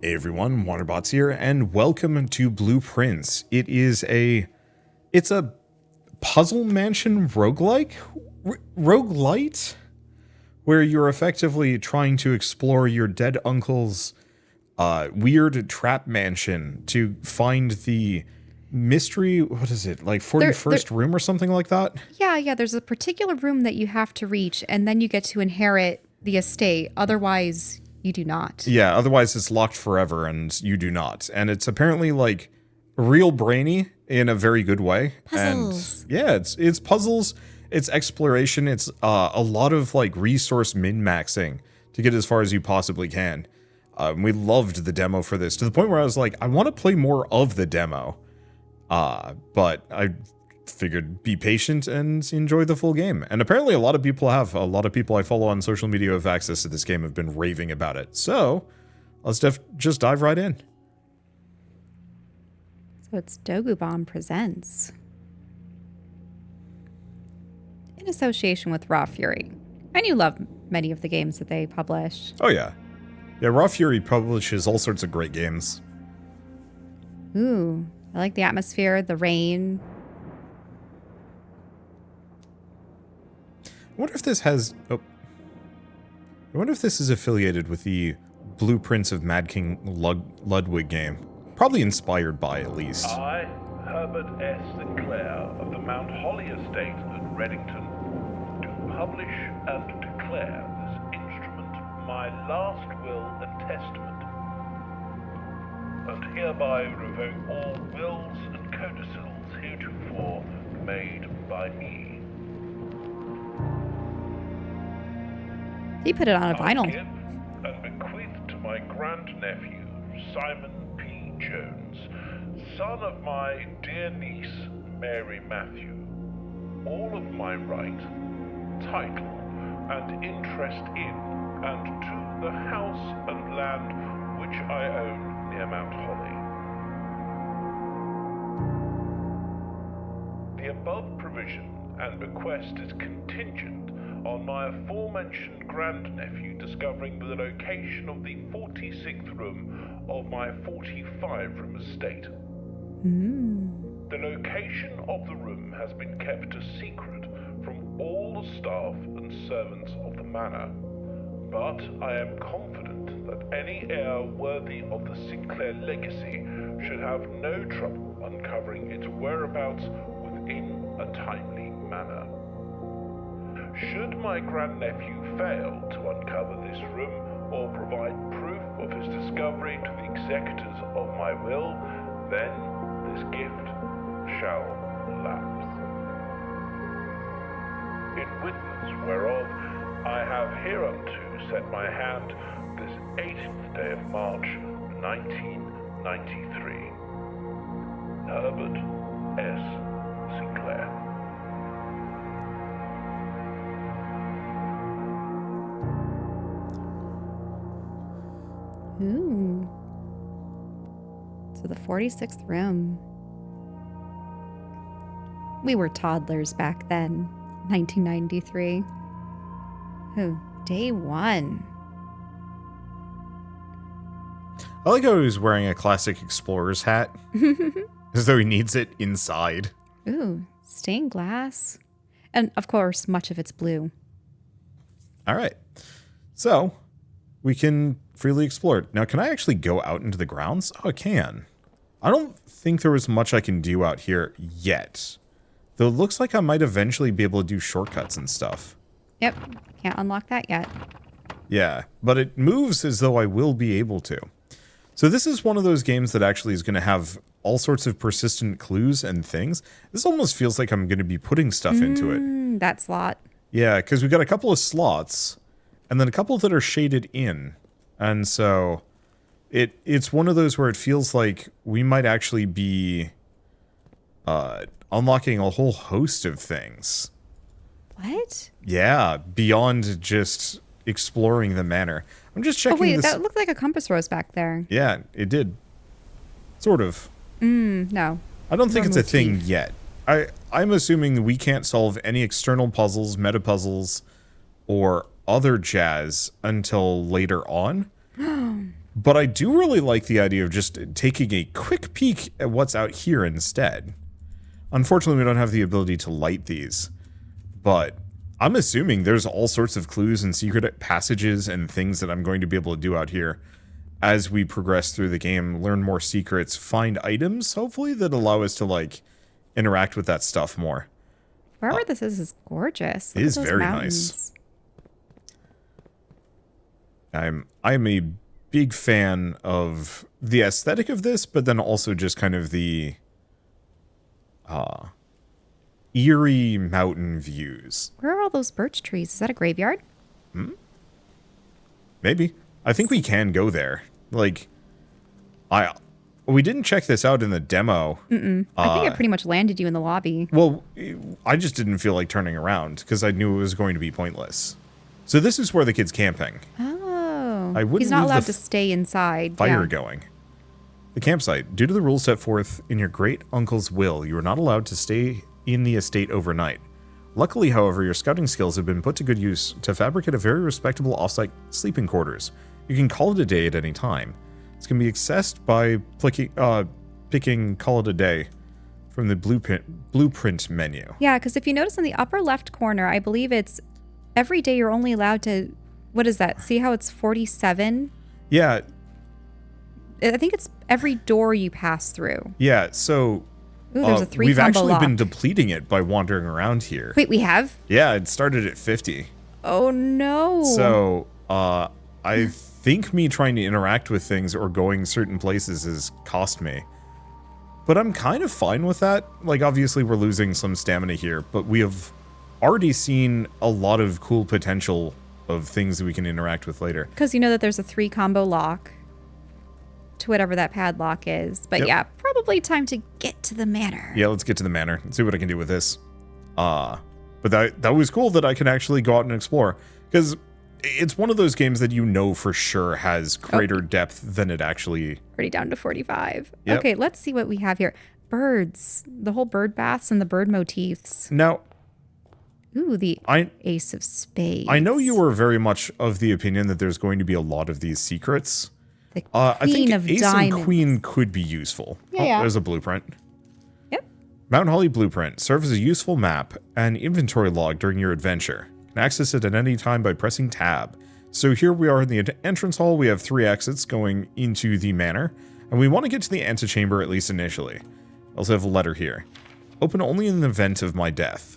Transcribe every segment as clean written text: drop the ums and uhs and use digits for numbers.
Hey everyone, Wanderbots here, and welcome to Blueprints. It's a puzzle mansion roguelike? Roguelite? Where you're effectively trying to explore your dead uncle's weird trap mansion to find the mystery, what is it, like 41st room or something like that? Yeah, there's a particular room that you have to reach, and then you get to inherit the estate. Otherwise, you do not. Yeah, otherwise it's locked forever and you do not. And it's apparently like real brainy in a very good way. Puzzles. And yeah, it's puzzles, it's exploration, it's a lot of like resource min-maxing to get as far as you possibly can. We loved the demo for this to the point where I was like, I want to play more of the demo. But I figured be patient and enjoy the full game. And apparently a lot of people have. A lot of people I follow on social media who have access to this game have been raving about it. So let's just dive right in. So it's Dogubon Presents. In association with Raw Fury. And you love many of the games that they publish. Oh yeah. Yeah, Raw Fury publishes all sorts of great games. Ooh, I like the atmosphere, the rain. I wonder if this has... Oh. I wonder if this is affiliated with the Blueprints of Mad King Ludwig game. Probably inspired by, at least. I, Herbert S. Sinclair of the Mount Holly Estate at Reddington, do publish and declare this instrument my last will and testament, and hereby revoke all wills and codicils heretofore made by me. He put it on a I vinyl. give and bequeath to my grandnephew, Simon P. Jones, son of my dear niece, Mary Matthew, all of my right, title, and interest in and to the house and land which I own near Mount Holly. The above provision and bequest is contingent on my aforementioned grandnephew discovering the location of the 46th room of my 45-room estate. The location of the room has been kept a secret from all the staff and servants of the manor, but I am confident that any heir worthy of the Sinclair legacy should have no trouble uncovering its whereabouts within a timely manner. Should my grandnephew fail to uncover this room or provide proof of his discovery to the executors of my will, then this gift shall lapse. In witness whereof, I have hereunto set my hand this 18th day of March, 1993. Herbert S. Sinclair. Ooh. So the 46th room. We were toddlers back then, 1993. Ooh, day one. I like how he was wearing a classic explorer's hat. As though he needs it inside. Ooh, stained glass. And of course, much of it's blue. Alright. So, we can freely explore it. Now, can I actually go out into the grounds? Oh, I can. I don't think there was much I can do out here yet. Though it looks like I might eventually be able to do shortcuts and stuff. Yep, can't unlock that yet. Yeah, but it moves as though I will be able to. So this is one of those games that actually is going to have all sorts of persistent clues and things. This almost feels like I'm going to be putting stuff into it. That slot. Yeah, because we've got a couple of slots, and then a couple that are shaded in. And so it's one of those where it feels like we might actually be unlocking a whole host of things. What? Yeah, beyond just exploring the manor. I'm just checking Oh, wait, this. that looked like a compass rose back there. Yeah, it did. Sort of. No. I don't think it's a motif. thing yet. I'm assuming we can't solve any external puzzles, meta puzzles, or other jazz until later on. But I do really like the idea of just taking a quick peek at what's out here instead. Unfortunately, we don't have the ability to light these, but I'm assuming there's all sorts of clues and secret passages and things that I'm going to be able to do out here as we progress through the game, learn more secrets, find items, hopefully, that allow us to, like, interact with that stuff more. Wherever this is gorgeous. It is very nice. I'm a big fan of the aesthetic of this, but then also just kind of the eerie mountain views. Where are all those birch trees? Is that a graveyard? Maybe. I think we can go there. Like, we didn't check this out in the demo. I think I pretty much landed you in the lobby. Well, I just didn't feel like turning around because I knew it was going to be pointless. So this is where the kid's camping. Oh. I wouldn't He's not leave allowed the to stay inside. Fire Yeah. going. The campsite. Due to the rules set forth in your great uncle's will, you are not allowed to stay in the estate overnight. Luckily, however, your scouting skills have been put to good use to fabricate a very respectable offsite sleeping quarters. You can call it a day at any time. This can be accessed by picking call it a day from the blueprint menu. Yeah, because if you notice in the upper left corner, I believe it's every day you're only allowed to, what is that? See how it's 47? Yeah. I think it's every door you pass through. Yeah, so Ooh, there's a 3 we've combo actually lock. been depleting it by wandering around here. Wait, we have? Yeah, it started at 50. Oh, no. So, I think me trying to interact with things or going certain places has cost me. But I'm kind of fine with that. Like, obviously we're losing some stamina here, but we have already seen a lot of cool potential of things that we can interact with later. Because you know that there's a 3 combo lock to whatever that padlock is. But Yep. yeah, probably time to get to the manor. Yeah, let's get to the manor and see what I can do with this. But that was cool that I can actually go out and explore. Because it's one of those games that you know for sure has greater depth than it actually... Already down to 45. Yep. Okay, let's see what we have here. Birds. The whole bird baths and the bird motifs. Now, Ooh, the Ace of Spades. I know you were very much of the opinion that there's going to be a lot of these secrets. The I think Queen of Ace Diamonds. and Queen could be useful. Yeah. There's a blueprint. Yep. Mount Holly Blueprint serves as a useful map and inventory log during your adventure. You can access it at any time by pressing tab. So here we are in the entrance hall. We have 3 exits going into the manor, and we want to get to the antechamber at least initially. I also have a letter here. Open only in the event of my death.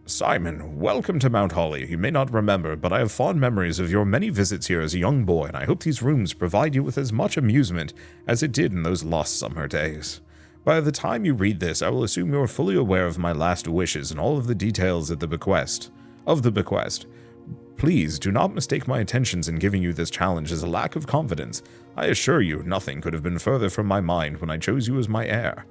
Simon, welcome to Mount Holly. You may not remember, but I have fond memories of your many visits here as a young boy, and I hope these rooms provide you with as much amusement as it did in those lost summer days. By the time you read this, I will assume you are fully aware of my last wishes and all of the details of the bequest. Please do not mistake my intentions in giving you this challenge as a lack of confidence. I assure you, nothing could have been further from my mind when I chose you as my heir.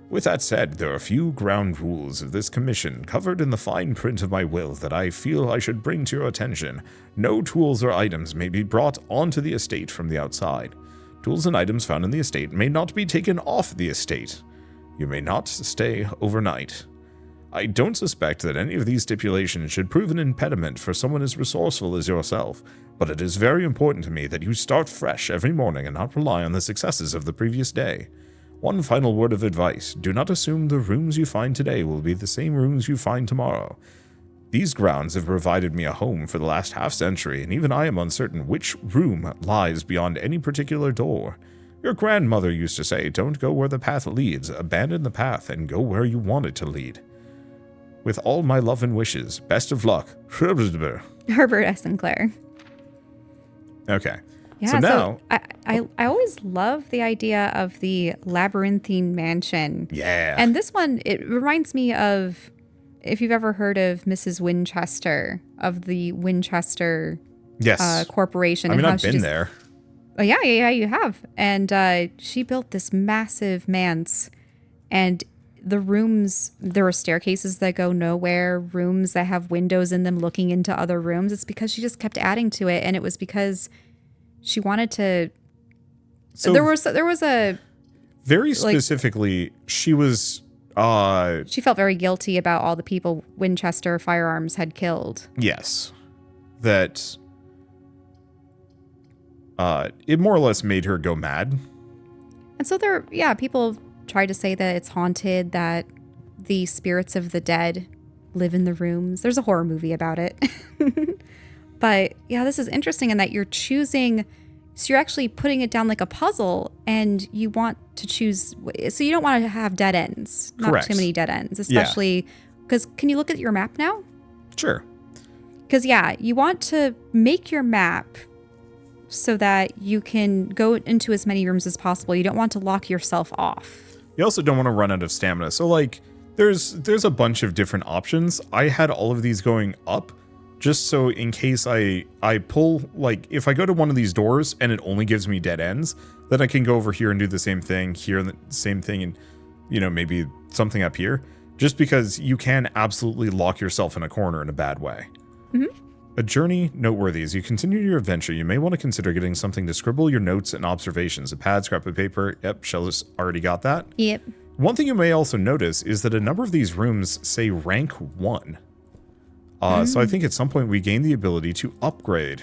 With that said, there are a few ground rules of this commission covered in the fine print of my will that I feel I should bring to your attention. No tools or items may be brought onto the estate from the outside. Tools and items found in the estate may not be taken off the estate. You may not stay overnight. I don't suspect that any of these stipulations should prove an impediment for someone as resourceful as yourself, but it is very important to me that you start fresh every morning and not rely on the successes of the previous day. One final word of advice, do not assume the rooms you find today will be the same rooms you find tomorrow. These grounds have provided me a home for the last half-century, and even I am uncertain which room lies beyond any particular door. Your grandmother used to say, don't go where the path leads, abandon the path and go where you want it to lead. With all my love and wishes, best of luck. Herbert S. Sinclair. Okay. Yeah, so now... I always love the idea of the labyrinthine mansion. Yeah. And this one, it reminds me of, if you've ever heard of Mrs. Winchester, of the Winchester yes. Corporation. I mean, and how I've she been just- there. Oh, yeah, you have. And she built this massive manse. And the rooms, there are staircases that go nowhere, rooms that have windows in them looking into other rooms. It's because she just kept adding to it. And it was because she wanted to... So there was a... very specifically, she was... She felt very guilty about all the people Winchester Firearms had killed. Yes. That... it more or less made her go mad. And so people try to say that it's haunted, that the spirits of the dead live in the rooms. There's a horror movie about it. But yeah, this is interesting in that you're choosing, so you're actually putting it down like a puzzle, and you want to choose, so you don't want to have dead ends. Not Correct. too many dead ends, especially because, can you look at your map now? Sure. Because you want to make your map so that you can go into as many rooms as possible. You don't want to lock yourself off. You also don't want to run out of stamina. So like there's a bunch of different options. I had all of these going up just so in case I pull, like if I go to one of these doors and it only gives me dead ends, then I can go over here and do the same thing here and the same thing, and maybe something up here, just because you can absolutely lock yourself in a corner in a bad way. Mm-hmm. A journey noteworthy. As you continue your adventure, you may want to consider getting something to scribble your notes and observations. A pad, scrap of paper. Yep, Shell's already got that. Yep. One thing you may also notice is that a number of these rooms say rank 1. So I think at some point we gain the ability to upgrade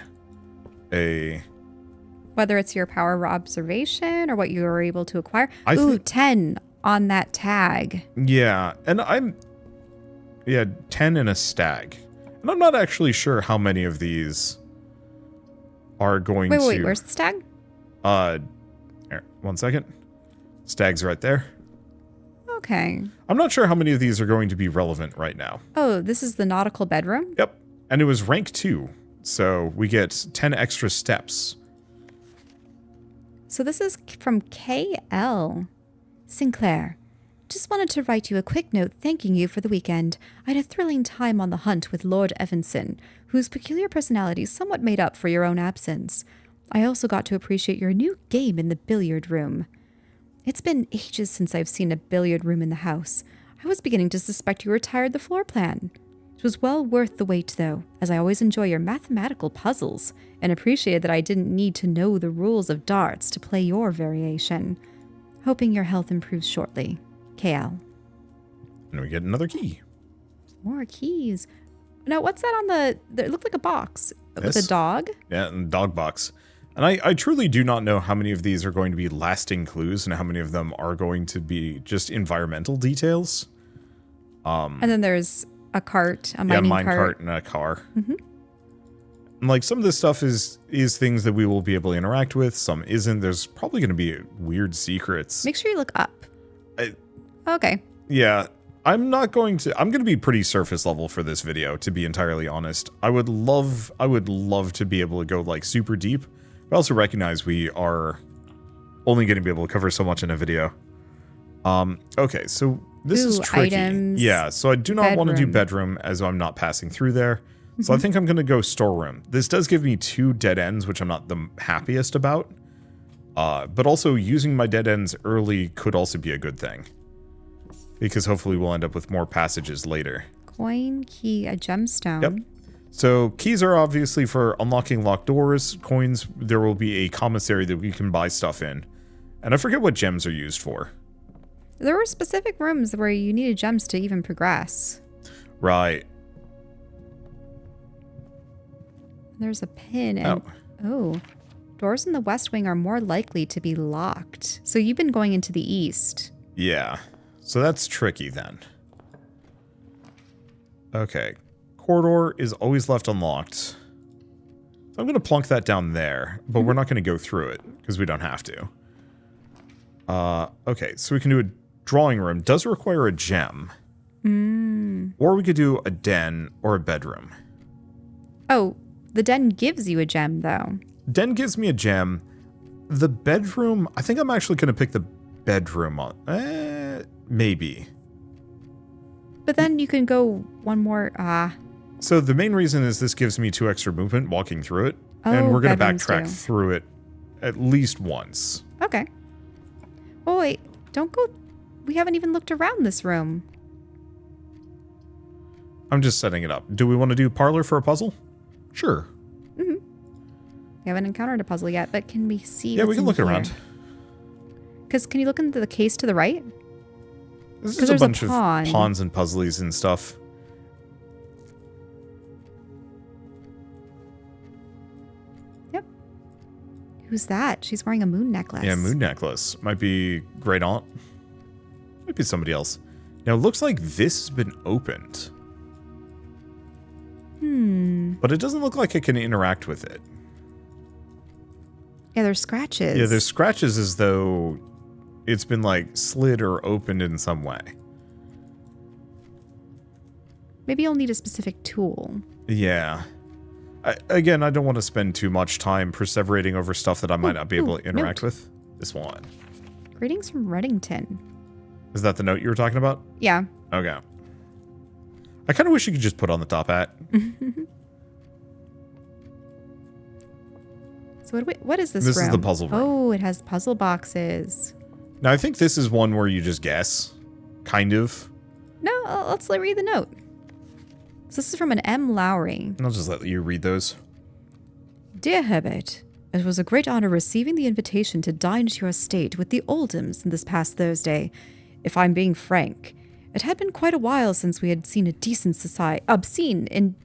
whether it's your power of observation or what you are able to acquire. 10 on that tag. Yeah, and 10 in a stag. And I'm not actually sure how many of these are going to... Wait, where's the stag? Here, 1 second. Stag's right there. Okay. I'm not sure how many of these are going to be relevant right now. Oh, this is the nautical bedroom? Yep. And it was rank 2, so we get 10 extra steps. So this is from KL. Sinclair, just wanted to write you a quick note thanking you for the weekend. I had a thrilling time on the hunt with Lord Evanson, whose peculiar personality somewhat made up for your own absence. I also got to appreciate your new game in the billiard room. It's been ages since I've seen a billiard room in the house. I was beginning to suspect you retired the floor plan. It was well worth the wait, though, as I always enjoy your mathematical puzzles, and appreciated that I didn't need to know the rules of darts to play your variation. Hoping your health improves shortly. KL. And we get another key. More keys. Now, what's that on it looked like a box with a dog? Yeah, and dog box. And I truly do not know how many of these are going to be lasting clues and how many of them are going to be just environmental details. And then there's a cart, a mining cart and a car. Mm-hmm. And like some of this stuff is things that we will be able to interact with. Some isn't. There's probably going to be weird secrets. Make sure you look up. Okay. Yeah. I'm going to be pretty surface level for this video, to be entirely honest. I would love to be able to go like super deep. But I also recognize we are only going to be able to cover so much in a video. Okay, so this is tricky. Items, yeah, so I do not want to do bedroom as I'm not passing through there. So I think I'm going to go storeroom. This does give me 2 dead ends, which I'm not the happiest about. But also using my dead ends early could also be a good thing. Because hopefully we'll end up with more passages later. Coin, key, a gemstone. Yep. So keys are obviously for unlocking locked doors. Coins, there will be a commissary that we can buy stuff in. And I forget what gems are used for. There were specific rooms where you needed gems to even progress. Right. There's a pin and... Oh. Doors in the West Wing are more likely to be locked. So you've been going into the East. Yeah. So that's tricky then. Okay. Corridor is always left unlocked. So I'm going to plunk that down there, but we're not going to go through it because we don't have to. Okay, so we can do a drawing room. Does require a gem. Or we could do a den or a bedroom. Oh, the den gives you a gem, though. Den gives me a gem. The bedroom, I think I'm actually going to pick the bedroom on. Maybe. But then you can go one more. So the main reason is this gives me 2 extra movement walking through it. Oh, and we're going to bedrooms backtrack too. through it at least once. Okay. Oh, wait. Don't go. We haven't even looked around this room. I'm just setting it up. Do we want to do parlor for a puzzle? Sure. We haven't encountered a puzzle yet, but can we see Yeah, we what's can in look here? around. Because can you look into the case to the right? This 'Cause is a there's a bunch of pawn. pawns and puzzlies and stuff. Yep. Who's that? She's wearing a moon necklace. Yeah, moon necklace. Might be great aunt. Might be somebody else. Now, it looks like this has been opened. But it doesn't look like it can interact with it. Yeah, there's scratches. Yeah, there's scratches as though it's been, like, slid or opened in some way. Maybe you'll need a specific tool. Yeah. Again, I don't want to spend too much time perseverating over stuff that I might not be able to interact with. This one. Greetings from Reddington. Is that the note you were talking about? Yeah. Okay. I kind of wish you could just put on the top hat. So what is this room? This is the puzzle room. Oh, it has puzzle boxes. Now, I think this is one where you just guess. Kind of. No, let's read the note. So this is from an M. Lowry. I'll just let you read those. Dear Herbert, it was a great honor receiving the invitation to dine at your estate with the Oldhams this past Thursday. If I'm being frank, it had been quite a while since we had seen a decent society,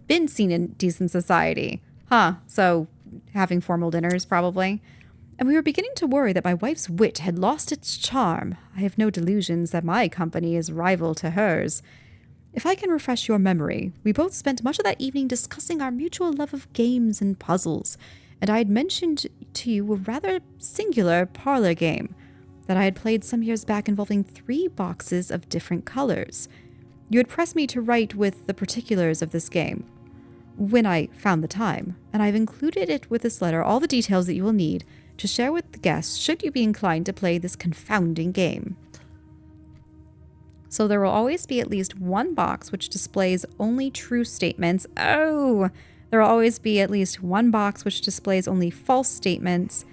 been seen in decent society. So having formal dinners, probably. And we were beginning to worry that my wife's wit had lost its charm. I have no delusions that my company is rival to hers. If I can refresh your memory, we both spent much of that evening discussing our mutual love of games and puzzles, and I had mentioned to you a rather singular parlor game that I had played some years back involving 3 boxes of different colors. You had pressed me to write with the particulars of this game when I found the time, and I've included it with this letter all the details that you will need to share with the guests should you be inclined to play this confounding game. So there will always be at least one box which displays only true statements. Oh, there will always be at least one box which displays only false statements,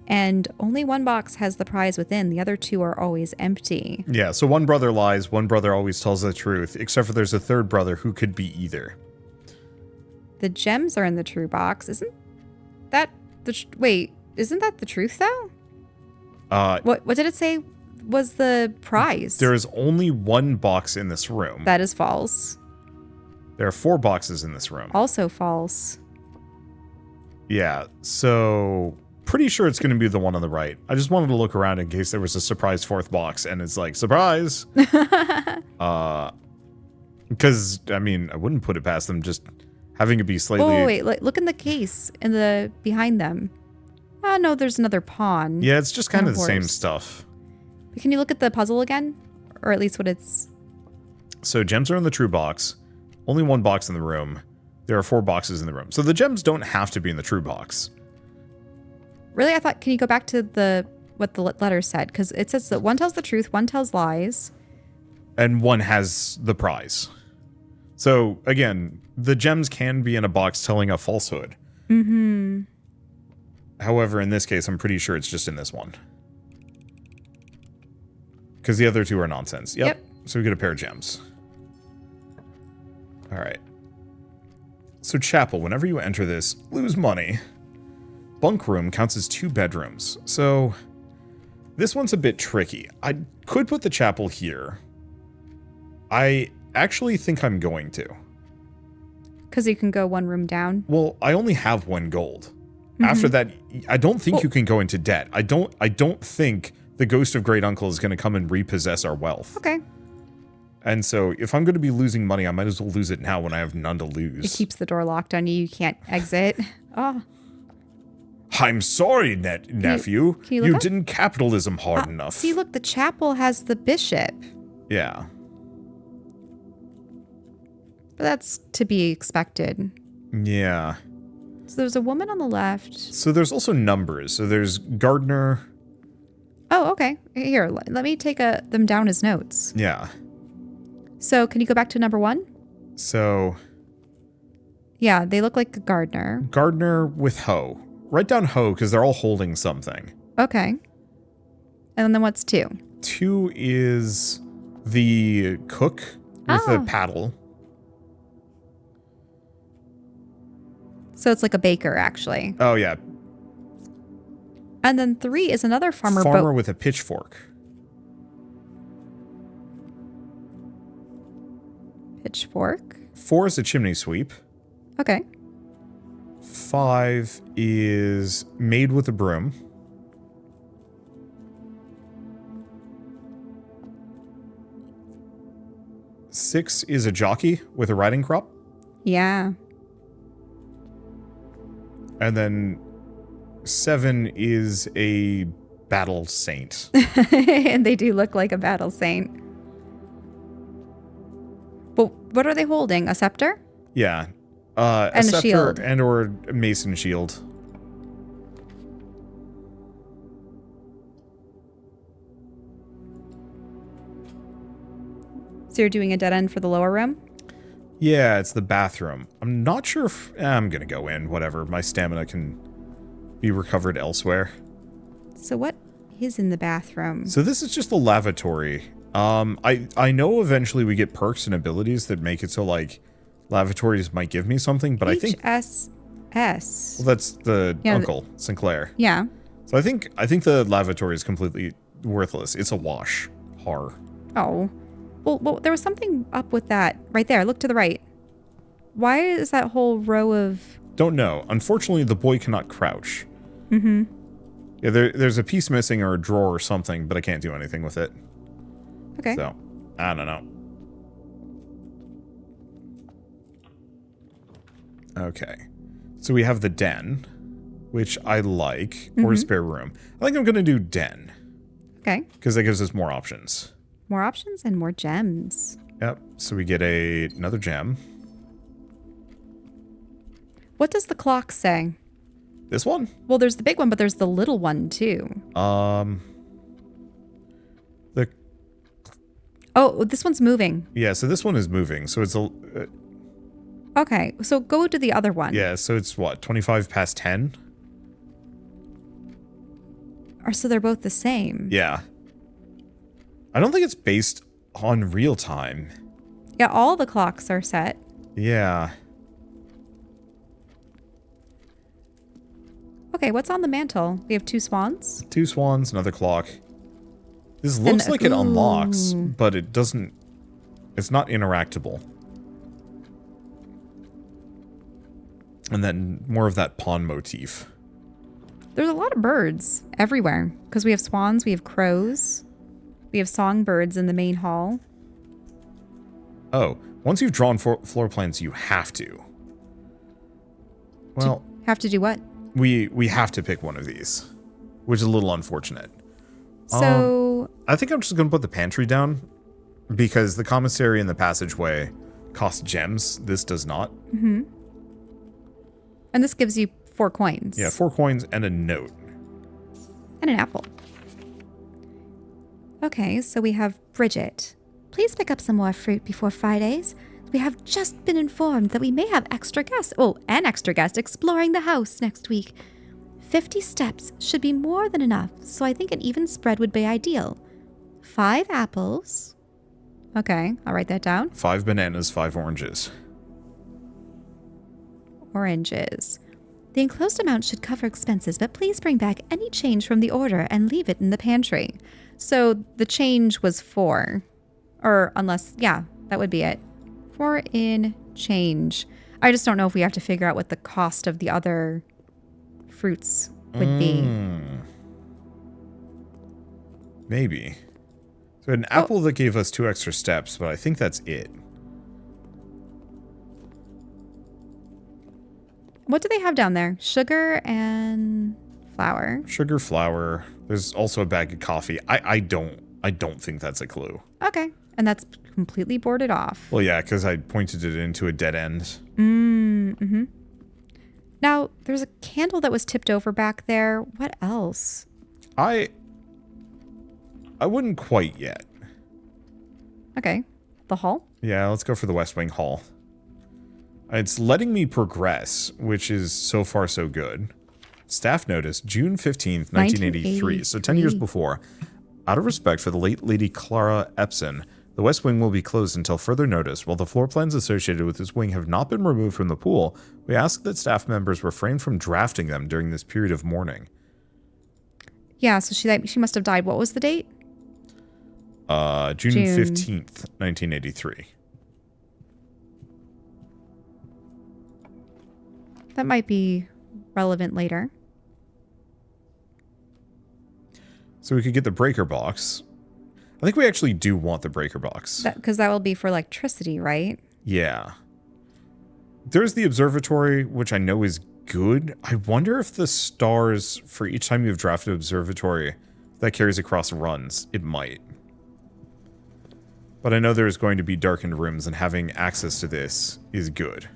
and only one box has the prize within. The other 2 are always empty. Yeah, so one brother lies, one brother always tells the truth, except for there's a third brother who could be either. The gems are in the true box. Isn't that the truth though? What did it say was the prize? There is only one box in this room. That is false. There are 4 boxes in this room. Also false. Yeah, so pretty sure it's going to be the one on the right. I just wanted to look around in case there was a surprise 4th box, and it's like, surprise! Because, I mean, I wouldn't put it past them just having it be slightly... Oh, wait, look in the case in the behind them. Oh, no, there's another pawn. Yeah, it's just kind of the same horse. stuff. But can you look at the puzzle again? Or at least what it's... So gems are in the true box. Only one box in the room. There are 4 boxes in the room. So the gems don't have to be in the true box. Really? I thought, can you go back to what the letter said? Because it says that one tells the truth, one tells lies. And one has the prize. So, again, the gems can be in a box telling a falsehood. Mm-hmm. However, in this case, I'm pretty sure it's just in this one. Because the other 2 are nonsense. Yep. So we get a pair of gems. All right. So chapel, whenever you enter this, lose money. Bunk room counts as 2 bedrooms. So this one's a bit tricky. I could put the chapel here. I actually think I'm going to. Because you can go one room down? Well, I only have 1 gold. After that, I don't think you can go into debt. I don't think the ghost of great uncle is going to come and repossess our wealth. Okay. And so if I'm going to be losing money, I might as well lose it now when I have none to lose. It keeps the door locked on you. You can't exit. Oh. I'm sorry, nephew. Can you look up? Didn't capitalism hard enough. See, look, the chapel has the bishop. Yeah. But that's to be expected. Yeah. So there's a woman on the left. So there's also numbers. So there's gardener. Oh, okay. Here, let me take them down as notes. Yeah. So can you go back to number 1? So. Yeah, they look like a gardener. Gardener with hoe. Write down hoe because they're all holding something. Okay. And then what's 2? 2 is the cook with a paddle. So it's like a baker, actually. Oh, yeah. And then 3 is another farmer. Farmer with a pitchfork. Pitchfork. 4 is a chimney sweep. Okay. 5 is maid with a broom. Six is a jockey with a riding crop. Yeah. And then 7 is a battle saint. And they do look like a battle saint. But what are they holding? A scepter? Yeah. A And a scepter shield. and or a mason shield. So you're doing a dead end for the lower room? Yeah, it's the bathroom. I'm not sure if... I'm going to go in, whatever. My stamina can be recovered elsewhere. So what is in the bathroom? So this is just the lavatory. I know eventually we get perks and abilities that make it so, like, lavatories might give me something, but I think... HSS. Well, that's the Yeah, uncle, Sinclair. Yeah. So I think the lavatory is completely worthless. It's a wash. Har. Oh. Well, there was something up with that. Right there. Look to the right. Why is that whole row of... Don't know. Unfortunately, the boy cannot crouch. Mm-hmm. Yeah, there's a piece missing or a drawer or something, but I can't do anything with it. Okay. So, I don't know. Okay. So we have the den, which I like, or a spare room. I think I'm going to do den, Okay. because that gives us more options. More options and more gems. Yep. So we get another gem. What does the clock say? This one? Well, there's the big one, but there's the little one too. The Oh, this one's moving. yeah. So this one is moving. So it's a Okay, so go to the other one. yeah. So it's what 25 past 10. Or so they're both the same. Yeah. I don't think it's based on real time. Yeah, all the clocks are set. Yeah. Okay, what's on the mantle? We have 2 swans. 2 swans, another clock. This looks like it unlocks, ooh. but it doesn't. It's not interactable. And then more of that pawn motif. There's a lot of birds everywhere because we have swans, we have crows, we have songbirds in the main hall. Oh, once you've drawn floor plans, you have to. Well, Have to do what? we have to pick one of these, which is a little unfortunate. So, I think I'm just going to put the pantry down because the commissary and the passageway cost gems. This does not. and this gives you 4 coins. Yeah, 4 coins and a note. And an apple. Okay, so we have Bridget. Please pick up some more fruit before Fridays. We have just been informed that we may have extra guests. Oh, an extra guest exploring the house next week. 50 steps should be more than enough, so I think an even spread would be ideal. 5 apples. Okay, I'll write that down. 5 bananas, 5 oranges. Oranges. The enclosed amount should cover expenses, but please bring back any change from the order and leave it in the pantry. So the change was 4. Or unless, yeah, that would be it. 4 in change. I just don't know if we have to figure out what the cost of the other fruits would be. Maybe. So an apple that gave us 2 extra steps, but I think that's it. What do they have down there? Sugar and flour. Sugar, flour. There's also a bag of coffee. I don't think that's a clue. Okay. And that's completely boarded off. Well, yeah, because I pointed it into a dead end. Mm-hmm. Now, there's a candle that was tipped over back there. What else? I wouldn't quite yet. Okay. The hall? Yeah, let's go for the West Wing Hall. It's letting me progress, which is so far so good. Staff notice, June 15th, 1983, so 10 years before. Out of respect for the late Lady Clara Epson, the West Wing will be closed until further notice. While the floor plans associated with this wing have not been removed from the pool, we ask that staff members refrain from drafting them during this period of mourning. Yeah, so she must have died. What was the date? June 15th, 1983. that might be relevant later. So we could get the breaker box. I think we actually do want the breaker box. Because that will be for electricity, right? Yeah. There's the observatory, which I know is good. I wonder if the stars for each time you've drafted observatory that carries across runs. It might. But I know there's going to be darkened rooms, and having access to this is good.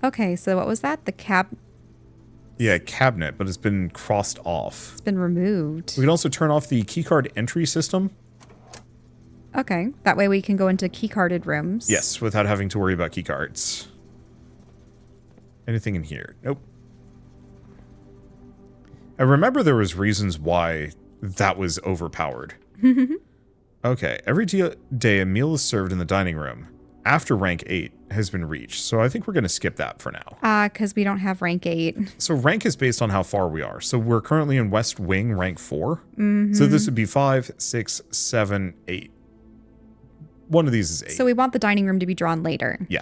Okay, so what was that? The cab... Yeah, cabinet, but it's been crossed off. It's been removed. We can also turn off the keycard entry system. Okay, that way we can go into keycarded rooms. Yes, without having to worry about keycards. Anything in here? Nope. I remember there was reasons why that was overpowered. Okay, every day a meal is served in the dining room after rank 8 has been reached. So I think we're going to skip that for now. Because we don't have rank 8. So rank is based on how far we are. So we're currently in West Wing, rank 4. So this would be 5, 6, 7, 8. One of these is 8. So we want the dining room to be drawn later. Yeah.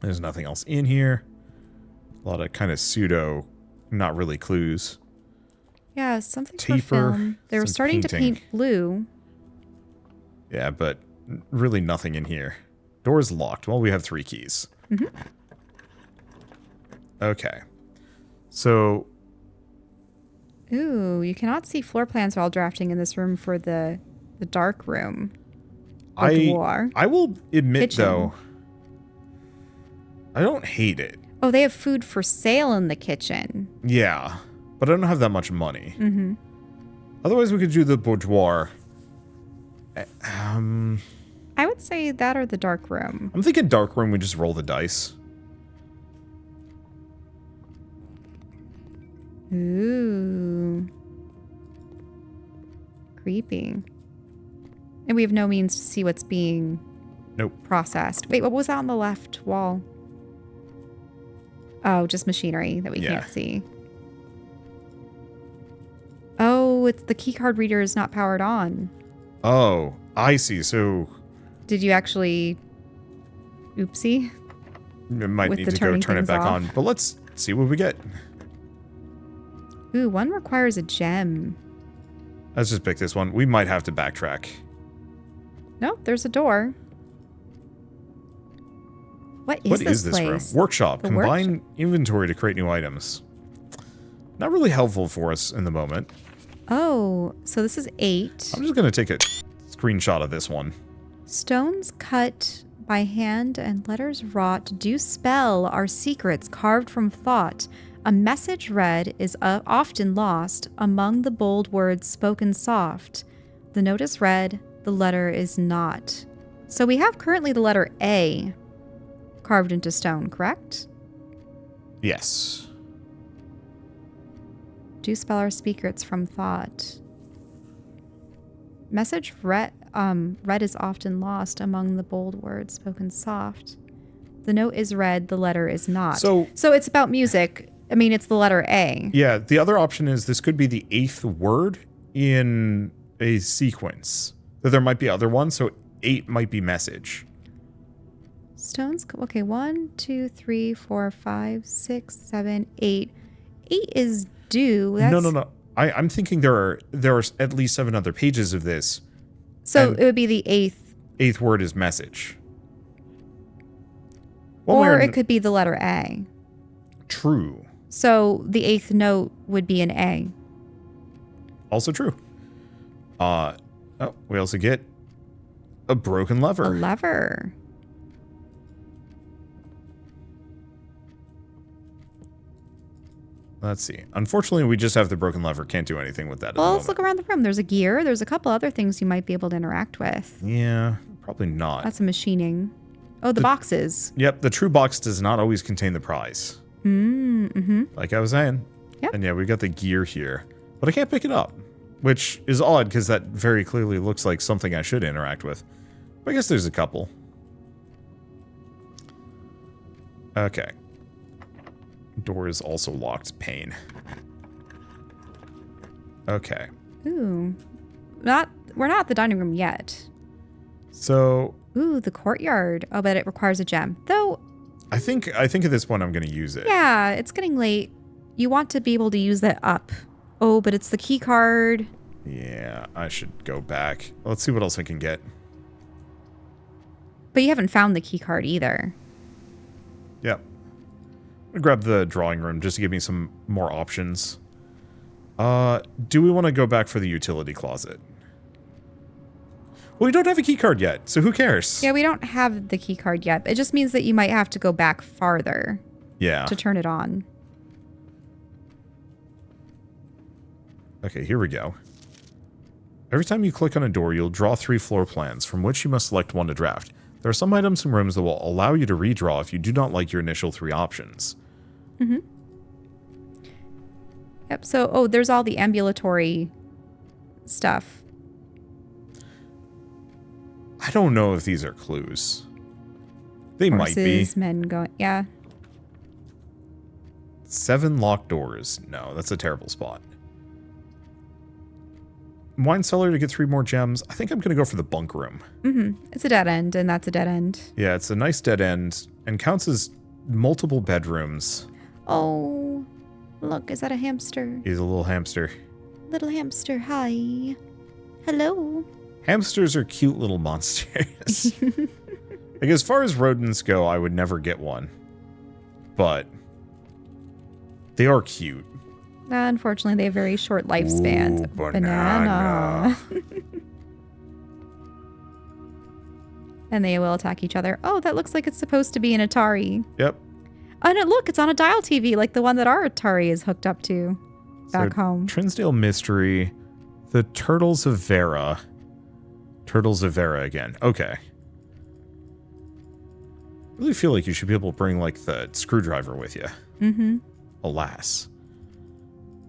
There's nothing else in here. A lot of kind of pseudo, not really clues. Yeah, something for Taper, film. They were some starting to painting. paint blue. Yeah, but really nothing in here. Door's locked. Well, we have 3 keys. Okay. So... Ooh, you cannot see floor plans while drafting in this room for the dark room. Boudoir. I will admit, Kitchen. though, I don't hate it. Oh, they have food for sale in the kitchen. Yeah, but I don't have that much money. Otherwise, we could do the boudoir. I would say that or the dark room. I'm thinking dark room, we just roll the dice. Ooh. Creepy. And we have no means to see what's being Nope. processed. Wait, what was that on the left wall? Oh, just machinery that we Yeah. can't see. Oh, it's the keycard reader is not powered on. Oh, I see. So Did you actually... Oopsie. it might With need the to go turning turn it things back off. on. But let's see what we get. Ooh, one requires a gem. Let's just pick this one. We might have to backtrack. Nope, there's a door. What is What this is this place? room? Workshop. The Combine inventory to create new items. Not really helpful for us in the moment. Oh, so this is 8. I'm just going to take a screenshot of this one. Stones cut by hand and letters wrought do spell our secrets carved from thought. A message read is often lost among the bold words spoken soft. The note is read, the letter is not. So we have currently the letter A carved into stone, correct? Yes. Do spell our secrets from thought. Message read is often lost among the bold words spoken soft. The note is read, the letter is not. So it's about music. I mean, it's the letter A. yeah, the other option is this could be the 8th word in a sequence. There might be other ones, so 8 might be message. Stones. Okay, 1, 2, 3, 4, 5, 6, 7, 8. 8 is due. No. I'm thinking there are at least 7 other pages of this. So and it would be the 8th. 8th word is message. Or it could be the letter A. True. So the 8th note would be an A. Also true. We also get a broken lever. A lever. Let's see. Unfortunately, we just have the broken lever. Can't do anything with that at the Well, let's moment. look around the room. There's a gear. There's a couple other things you might be able to interact with. Yeah, probably not. That's a machining. Oh, the boxes. Yep, the true box does not always contain the prize. Mm-hmm. Like I was saying. Yep. And yeah, we got the gear here. But I can't pick it up. Which is odd, because that very clearly looks like something I should interact with. But I guess there's a couple. Okay. Door is also locked. Pain. Okay. Ooh. We're not at the dining room yet. So Ooh, the courtyard. Oh, but it requires a gem. Though, I think at this point I'm going to use it. yeah, it's getting late. You want to be able to use that up. Oh, but it's the key card. Yeah, I should go back. Let's see what else I can get. But you haven't found the key card either. Yep. I'm gonna grab the drawing room just to give me some more options. Do we want to go back for the utility closet? Well, we don't have a key card yet, so who cares? Yeah, we don't have the key card yet. It just means that you might have to go back farther Yeah. to turn it on. Okay, here we go. Every time you click on a door, you'll draw 3 floor plans, from which you must select one to draft. There are some items and rooms that will allow you to redraw if you do not like your initial 3 options. Mm-hmm. Yep, so, oh, there's all the ambulatory stuff. I don't know if these are clues. They might be. Horses, men going, yeah. 7 locked doors. No, that's a terrible spot. Wine cellar to get 3 more gems. I think I'm going to go for the bunk room. Mm-hmm. It's a dead end, and that's a dead end. Yeah, it's a nice dead end and counts as multiple bedrooms. Oh, look, is that a hamster? He's a little hamster. Little hamster, hi. Hello. Hamsters are cute little monsters. Like, as far as rodents go, I would never get one. But they are cute. Unfortunately, they have very short lifespans. Ooh, banana. And they will attack each other. Oh, that looks like it's supposed to be an Atari. Yep. Oh, no, look, it's on a dial TV, like the one that our Atari is hooked up to back home. Trinsdale Mystery. The Turtles of Vera. Turtles of Vera again. Okay. I really feel like you should be able to bring, like, the screwdriver with you. Mm-hmm. Alas.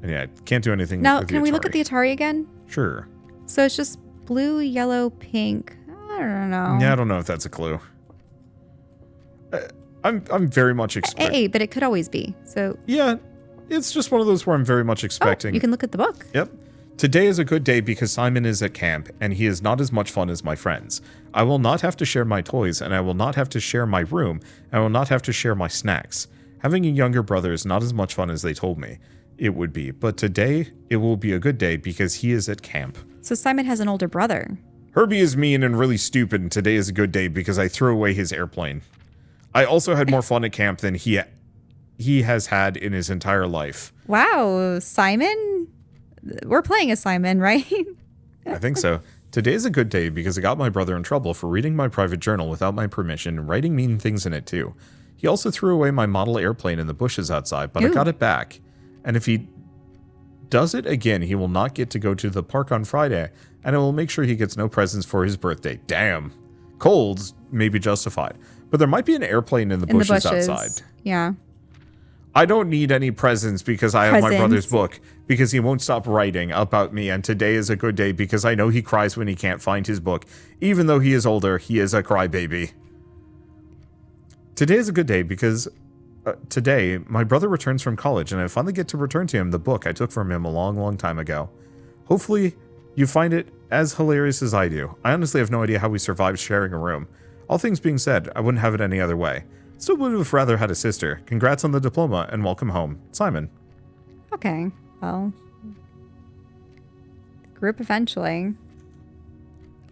And yeah, can't do anything Now, with the can we Atari. look at the Atari again? Sure. So it's just blue, yellow, pink. I don't know. Yeah, I don't know if that's a clue. I'm very much expecting. Hey, but it could always be. So Yeah, it's just one of those where I'm very much expecting. you can look at the book. Yep. Today is a good day because Simon is at camp and he is not as much fun as my friends. I will not have to share my toys and I will not have to share my room. I will not have to share my snacks. Having a younger brother is not as much fun as they told me it would be, but today it will be a good day because he is at camp. So Simon has an older brother. Herbie is mean and really stupid, and today is a good day because I threw away his airplane. I also had more fun at camp than he has had in his entire life. Wow, Simon? We're playing as Simon, right? I think so. Today is a good day because I got my brother in trouble for reading my private journal without my permission and writing mean things in it too. He also threw away my model airplane in the bushes outside, but I got it back. And if he does it again, he will not get to go to the park on Friday, and I will make sure he gets no presents for his birthday. Damn. Colds may be justified. But there might be an airplane in the bushes outside. Yeah. I don't need any presents because I have my brother's book, because he won't stop writing about me, and today is a good day because I know he cries when he can't find his book. Even though he is older, he is a crybaby. Today is a good day because today my brother returns from college, and I finally get to return to him the book I took from him a long, long time ago. Hopefully, you find it as hilarious as I do. I honestly have no idea how we survived sharing a room. All things being said, I wouldn't have it any other way. Still would have rather had a sister. Congrats on the diploma and welcome home. Simon. Okay. Well, group eventually.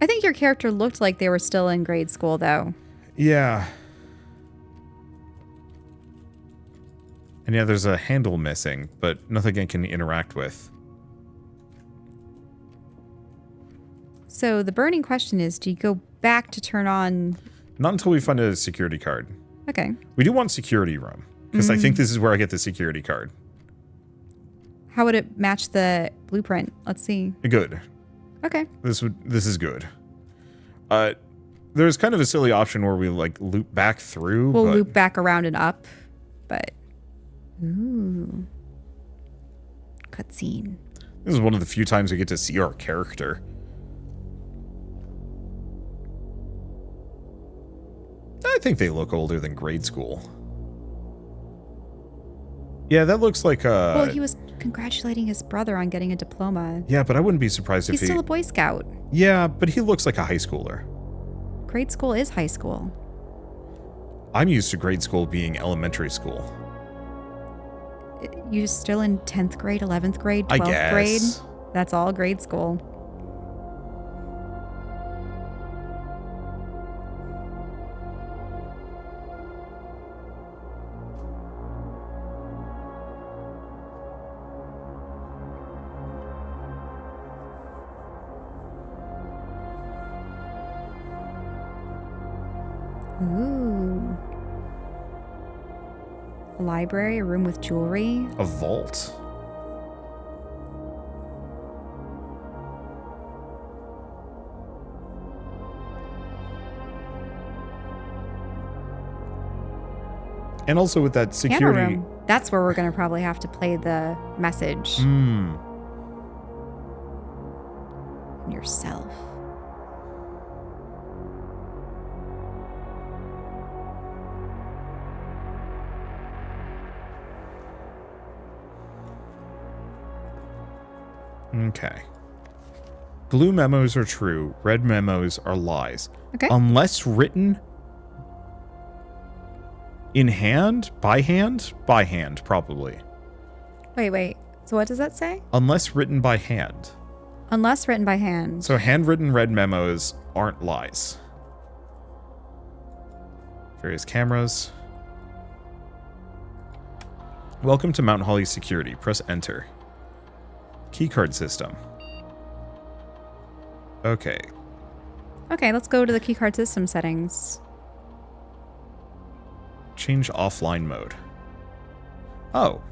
I think your character looked like they were still in grade school, though. Yeah. And yeah, there's a handle missing, but nothing I can interact with. So the burning question is, do you go back to turn on... Not until we find a security card. Okay. We do want security room, because I think this is where I get the security card. How would it match the blueprint? Let's see. Good. Okay. This is good. There's kind of a silly option where we like loop back through. We'll but loop back around and up, but... Ooh. Cutscene. This is one of the few times we get to see our character. I think they look older than grade school. Yeah, that looks like Well, he was congratulating his brother on getting a diploma. Yeah, but I wouldn't be surprised if He's still a Boy Scout. Yeah, but he looks like a high schooler. grade school is high school. I'm used to grade school being elementary school. You're still in 10th grade, 11th grade, 12th I guess. grade? That's all grade school. Ooh. A library, a room with jewelry. A vault. And also with that Camera security. room. That's where we're going to probably have to play the message. Yourself. Okay. Blue memos are true. Red memos are lies. Okay. Unless written in hand? By hand? By hand, probably. Wait. So what does that say? Unless written by hand. Unless written by hand. So handwritten red memos aren't lies. Various cameras. Welcome to Mount Holly Security. Press enter. Keycard system. Okay. Okay, let's go to the keycard system settings. Change offline mode. Oh.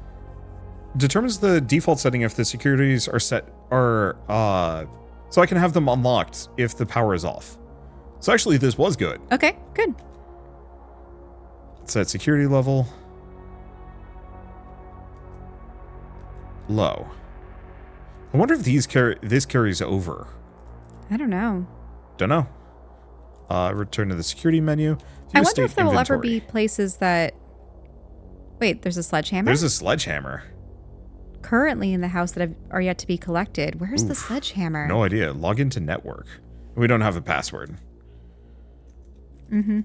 Determines the default setting if the securities are set so I can have them unlocked if the power is off. So actually this was good. Okay, good. Set security level. Low. I wonder if this carries over. I don't know. Don't know. Return to the security menu. I wonder if there will ever be places that... Wait, there's a sledgehammer? There's a sledgehammer. Currently in the house that are yet to be collected. Where's the sledgehammer? No idea. Log into network. We don't have a password. Mm-hmm.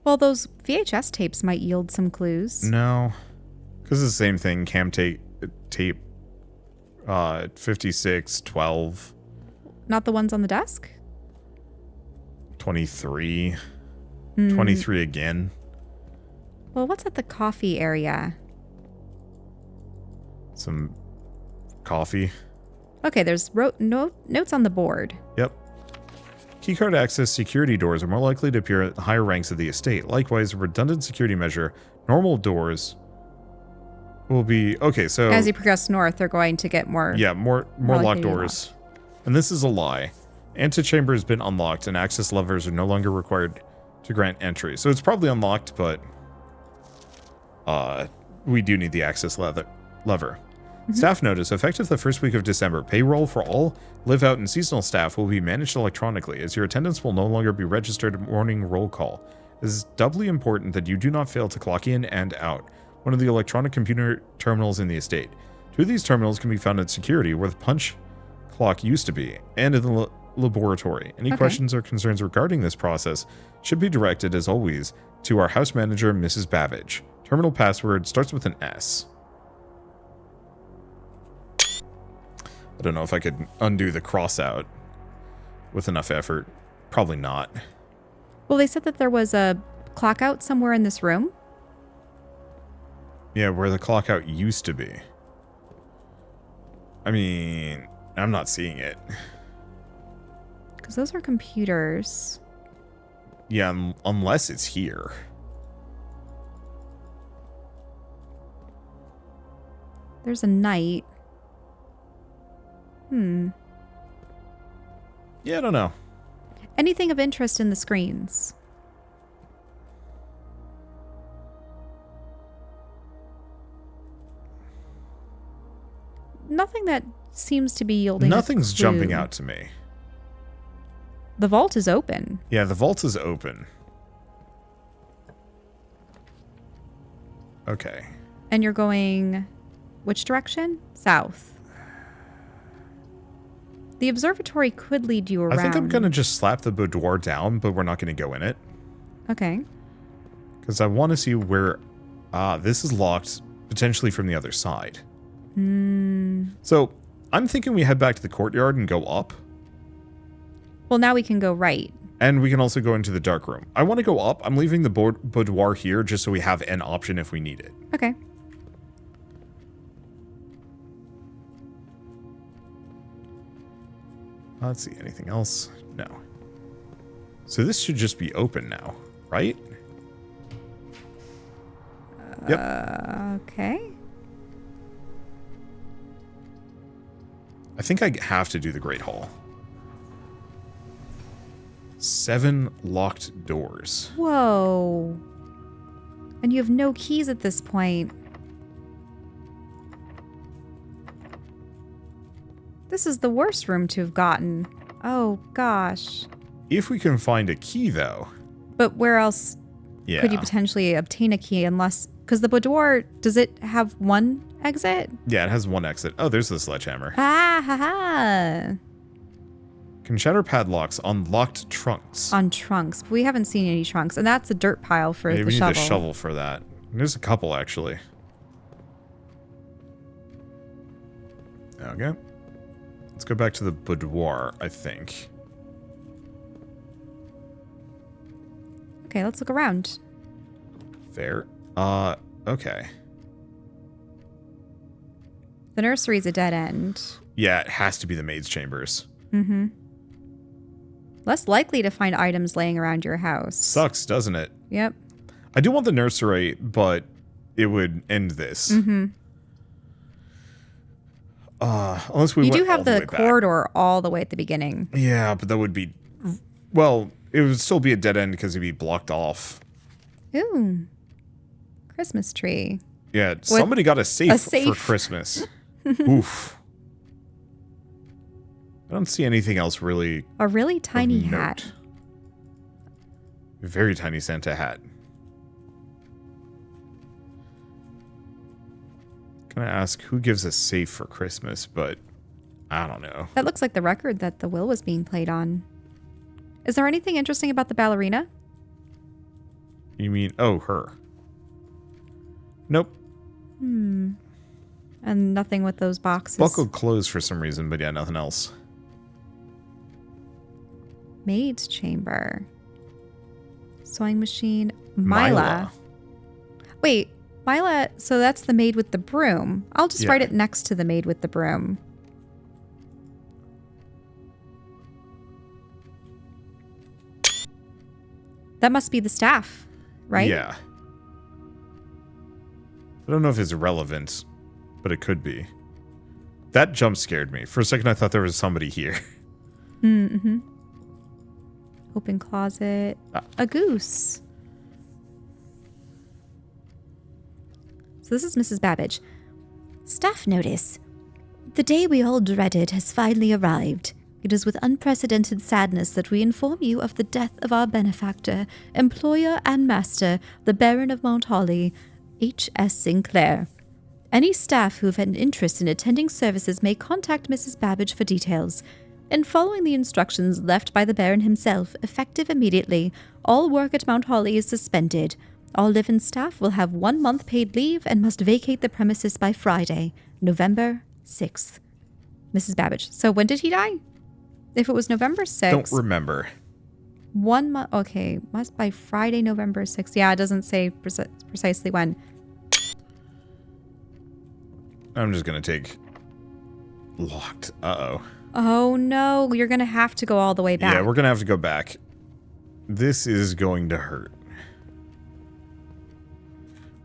Well, those VHS tapes might yield some clues. No. Because it's the same thing. Cam tape 56, 12. Not the ones on the desk? 23. 23 again. Well, what's at the coffee area? Some coffee. Okay, there's notes on the board. Yep. Keycard access security doors are more likely to appear at higher ranks of the estate. Likewise, a redundant security measure, normal doors will be... Okay, so... As you progress north, they're going to get more... Yeah, more locked doors. And this is a lie. Antechamber has been unlocked, and access levers are no longer required to grant entry. So it's probably unlocked, but... we do need the access lever. Mm-hmm. Staff notice, effective the first week of December, payroll for all live-out and seasonal staff will be managed electronically, as your attendance will no longer be registered at morning roll call. It is doubly important that you do not fail to clock in and out one of the electronic computer terminals in the estate. Two of these terminals can be found at security, where the punch clock used to be, and in the laboratory. Any questions or concerns regarding this process should be directed, as always, to our house manager, Mrs. Babbage. Terminal password starts with an S. I don't know if I could undo the cross out with enough effort. Probably not. Well, they said that there was a clock out somewhere in this room. Yeah, where the clock out used to be. I mean, I'm not seeing it. Because those are computers. Yeah, unless it's here. There's a knight. Yeah, I don't know. Anything of interest in the screens? Nothing that seems to be yielding. Nothing's jumping out to me. The vault is open. Yeah, the vault is open. Okay. And you're going which direction? South. The observatory could lead you around. I think I'm going to just slap the boudoir down, but we're not going to go in it. Okay. Because I want to see where... this is locked, potentially from the other side. So, I'm thinking we head back to the courtyard and go up. Well, now we can go right. And we can also go into the dark room. I want to go up. I'm leaving the boudoir here just so we have an option if we need it. Okay. Let's see, anything else? No. So this should just be open now, right? Yep. Okay. I think I have to do the Great Hall. 7 locked doors. Whoa. And you have no keys at this point. This is the worst room to have gotten. Oh, gosh. If we can find a key, though. But where else could you potentially obtain a key unless... Because the boudoir, does it have one exit? Yeah, it has one exit. Oh, there's the sledgehammer. Ah, ha, ha. Can shatter padlocks on locked trunks. On trunks. But we haven't seen any trunks. And that's a dirt pile for Maybe the we shovel. need a shovel for that. There's a couple, actually. Okay. Let's go back to the boudoir, I think. Okay, let's look around. Fair. Okay. The nursery's a dead end. Yeah, it has to be the maid's chambers. Mm-hmm. Less likely to find items laying around your house. Sucks, doesn't it? Yep. I do want the nursery, but it would end this. Mm-hmm. Unless we You went do have all the the way corridor all the way at the beginning. Yeah, but that would be... Well, it would still be a dead end because it'd be blocked off. Ooh. Christmas tree. Yeah, somebody got a safe for safe. Christmas. Oof. I don't see anything else really. A really tiny of hat. note. A very tiny Santa hat. Gonna ask who gives a safe for Christmas, but I don't know. That looks like the record that the will was being played on. Is there anything interesting about the ballerina? You mean, oh, her. Nope. And nothing with those boxes. Buckled clothes for some reason, but yeah, nothing else. Maid's chamber. Sewing machine. Mila. Wait, Mila, so that's the maid with the broom. I'll just write it next to the maid with the broom. That must be the staff, right? Yeah. I don't know if it's relevant, but it could be. That jump scared me. For a second, I thought there was somebody here. Mm-hmm. Open closet. A goose. So this is Mrs. Babbage. Staff notice. The day we all dreaded has finally arrived. It is with unprecedented sadness that we inform you of the death of our benefactor, employer and master, the Baron of Mount Holly, H.S. Sinclair. Any staff who have an interest in attending services may contact Mrs. Babbage for details. In following the instructions left by the Baron himself, effective immediately, all work at Mount Holly is suspended. All live-in staff will have 1 month paid leave and must vacate the premises by Friday, November 6th. Mrs. Babbage. So when did he die? If it was November 6th. Don't remember. 1 month. Okay. Must by Friday, November 6th. Yeah, it doesn't say precisely when. I'm just going to take locked. Uh-oh. Oh, no. You're going to have to go all the way back. Yeah, we're going to have to go back. This is going to hurt.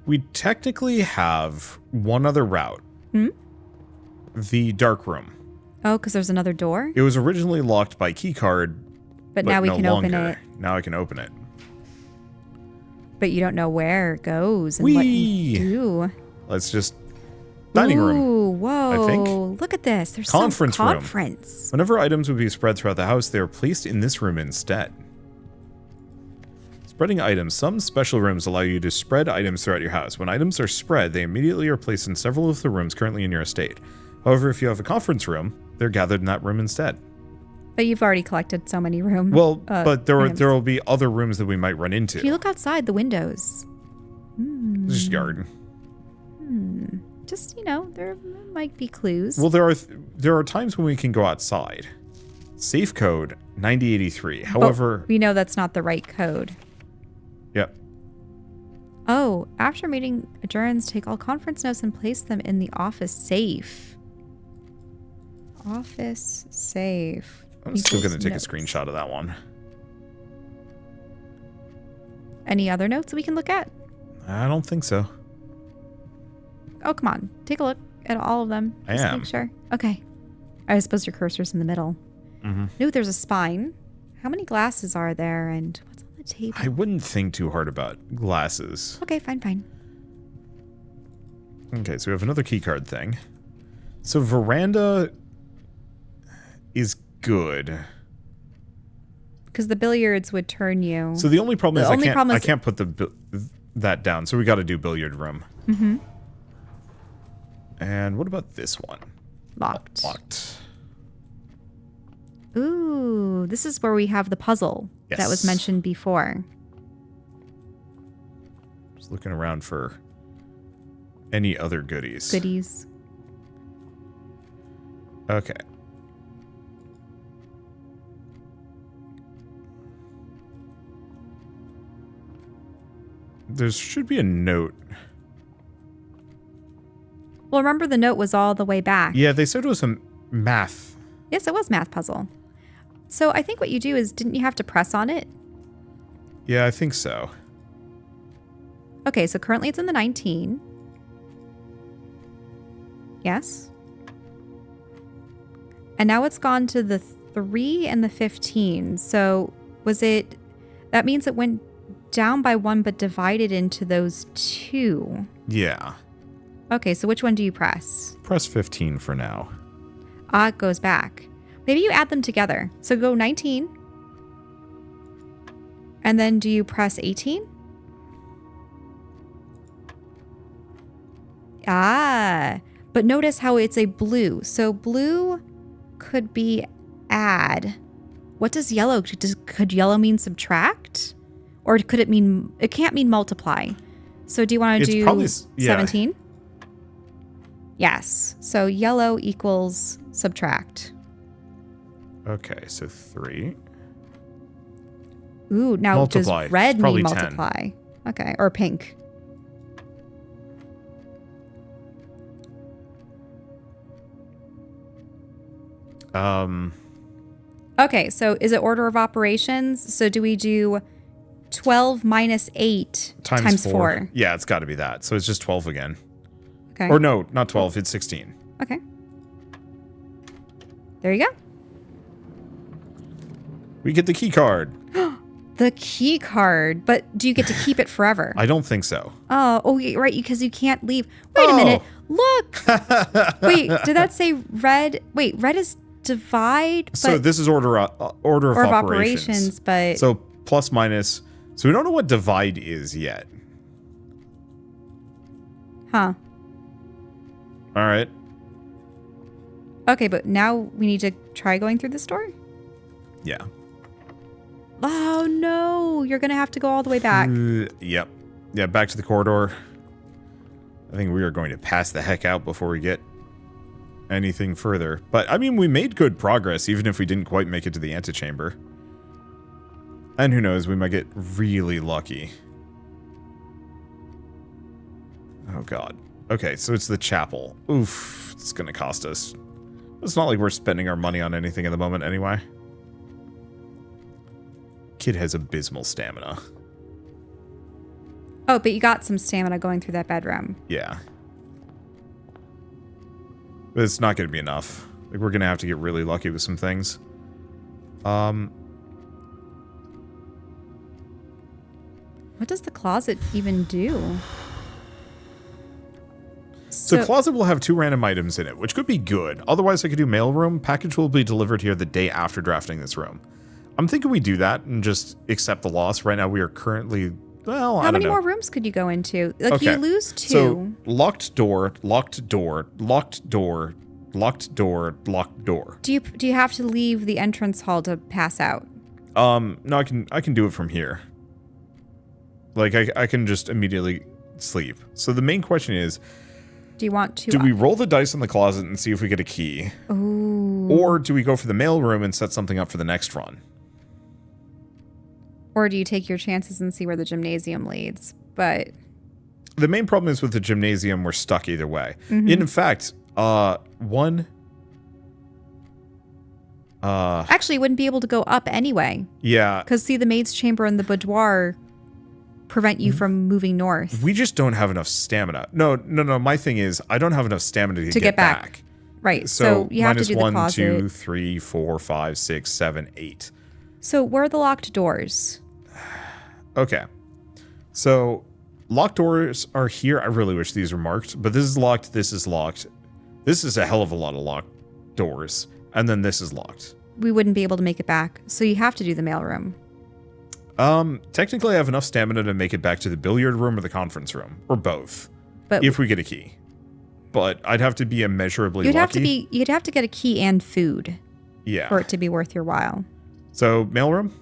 We technically have one other route. The dark room. Oh, because there's another door? It was originally locked by keycard, but now we no can open longer. it. Now I can open it. But you don't know where it goes and what you do. Let's just... Dining room. Ooh, whoa. I think. Look at this. There's Conference some room. conference. Whenever items would be spread throughout the house, they are placed in this room instead. Spreading items. Some special rooms allow you to spread items throughout your house. When items are spread, they immediately are placed in several of the rooms currently in your estate. However, if you have a conference room, they're gathered in that room instead. But you've already collected so many rooms. Well, but there will be other rooms that we might run into. If you look outside the windows. Just garden. Just, there might be clues. Well, there are times when we can go outside. Safe code 9083. However, we know that's not the right code. Yep. Oh, after meeting adjourns, take all conference notes and place them in the office safe. Office safe. I'm still going to take notes. a screenshot of that one. Any other notes we can look at? I don't think so. Oh, come on. Take a look at all of them. I Just to am. make sure. Okay. I suppose your cursor's in the middle. No, there's a spine. How many glasses are there and what's on the table? I wouldn't think too hard about glasses. Okay, fine. Okay, so we have another keycard thing. So veranda is good. Because the billiards would turn you. So the only problem is I is- can't put that down. So we got to do billiard room. Mm-hmm. And what about this one? Locked. Locked. Ooh, this is where we have the puzzle that was Yes. mentioned before. Just looking around for any other goodies. Goodies. Okay. There should be a note. Well, remember the note was all the way back. Yeah, they said it was a math. Yes, it was math puzzle. So I think what you do is, didn't you have to press on it? Yeah, I think so. Okay, so currently it's in the 19. Yes. And now it's gone to the 3 and the 15. So that means it went down by 1 but divided into those 2. Yeah. Okay, so which one do you press? Press 15 for now. Ah, it goes back. Maybe you add them together. So go 19. And then do you press 18? Ah, but notice how it's a blue. So blue could be add. What does yellow, could yellow mean subtract? Or could it mean, it can't mean multiply. So do you want to do probably, 17? Yes. So yellow equals subtract. Okay, so 3. Ooh, now Multiply. does red It's probably mean 10. multiply? Okay, or pink. Okay, so is it order of operations? So do we do 12 minus 8 times 4? Yeah, it's got to be that. So it's just 12 again. Okay. Or no, not 12. It's 16. Okay. There you go. We get the key card. The key card, but do you get to keep it forever? I don't think so. Oh, yeah, right, because you can't leave. Wait a minute. Look. Wait, did that say red? Wait, red is divide, but So this is order of operations. but So plus minus. So we don't know what divide is yet. huh. All right. Okay, but now we need to try going through this door? Yeah. Oh no, you're gonna have to go all the way back. Yep. Yeah, back to the corridor. I think we are going to pass the heck out before we get anything further. But, I mean, we made good progress, even if we didn't quite make it to the antechamber. And who knows, we might get really lucky. Oh, God. Okay, so it's the chapel. Oof, it's going to cost us. It's not like we're spending our money on anything at the moment anyway. Kid has abysmal stamina. Oh, but you got some stamina going through that bedroom. Yeah. But it's not going to be enough. Like, we're going to have to get really lucky with some things. What does the closet even do? So closet will have 2 random items in it, which could be good. Otherwise, I could do mailroom. Package will be delivered here the day after drafting this room. I'm thinking we do that and just accept the loss. Right now, we are currently, well, I How don't many know. more rooms could you go into? Like, Okay. you lose 2. So locked door, locked door, locked door, locked door, locked door. Do you have to leave the entrance hall to pass out? No, I can do it from here. Like, I can just immediately sleep. So the main question is, Do you want to... do we roll the dice in the closet and see if we get a key? Ooh. Or do we go for the mailroom and set something up for the next run? Or do you take your chances and see where the gymnasium leads? But... The main problem is with the gymnasium, we're stuck either way. Mm-hmm. In fact, Actually, you wouldn't be able to go up anyway. Yeah. Because, see, the maid's chamber and the boudoir prevent you from moving north. We just don't have enough stamina. No. My thing is, I don't have enough stamina to get back. Right. So you have to do the closet. 1, 2, 3, 4, 5, 6, 7, 8. So where are the locked doors? Okay. So locked doors are here. I really wish these were marked, but this is locked. This is locked. This is a hell of a lot of locked doors. And then this is locked. We wouldn't be able to make it back. So you have to do the mailroom. Technically I have enough stamina to make it back to the billiard room or the conference room, or both, But if we get a key. But I'd have to be immeasurably lucky. You'd have to get a key and food Yeah. for it to be worth your while. So mailroom?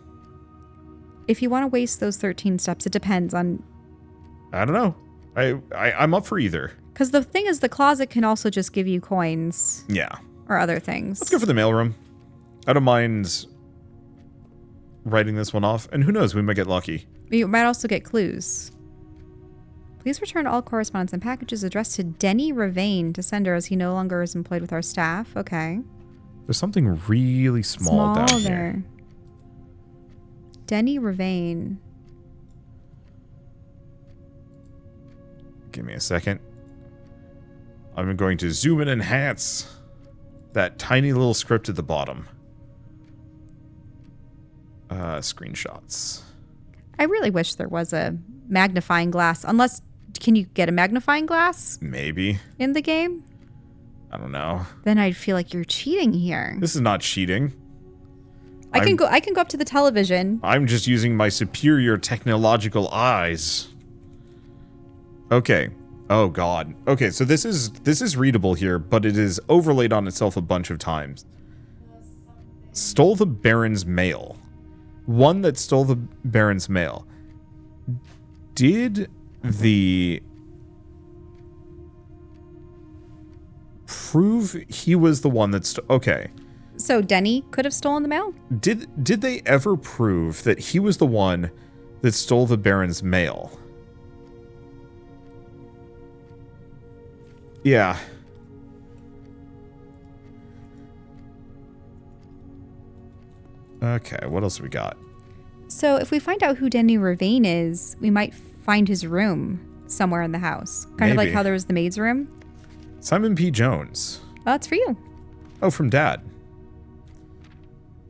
If you want to waste those 13 steps, it depends on... I don't know. I'm up for either. Because the thing is, the closet can also just give you coins Yeah. or other things. Let's go for the mailroom. I don't mind writing this one off. And who knows, we might get lucky. You might also get clues. Please return all correspondence and packages addressed to Denny Ravane to sender as he no longer is employed with our staff. Okay. There's something really small down here. Denny Ravane. Give me a second. I'm going to zoom and enhance that tiny little script at the bottom. Screenshots. I really wish there was a magnifying glass. Unless, can you get a magnifying glass Maybe. in the game? I don't know. Then I'd feel like you're cheating here. This is not cheating. I can go up to the television. I'm just using my superior technological eyes. Okay. Oh god. Okay, so this is readable here, but it is overlaid on itself a bunch of times. Stole the Baron's mail. One that stole the Baron's mail. Did the prove he was the one that okay. So Denny could have stolen the mail? Did they ever prove that he was the one that stole the Baron's mail? Yeah. Okay, what else we got? So if we find out who Denny Ravane is, we might find his room somewhere in the house. Kind of like Maybe. how there was the maid's room. Simon P. Jones. Oh, that's for you. Oh, from Dad.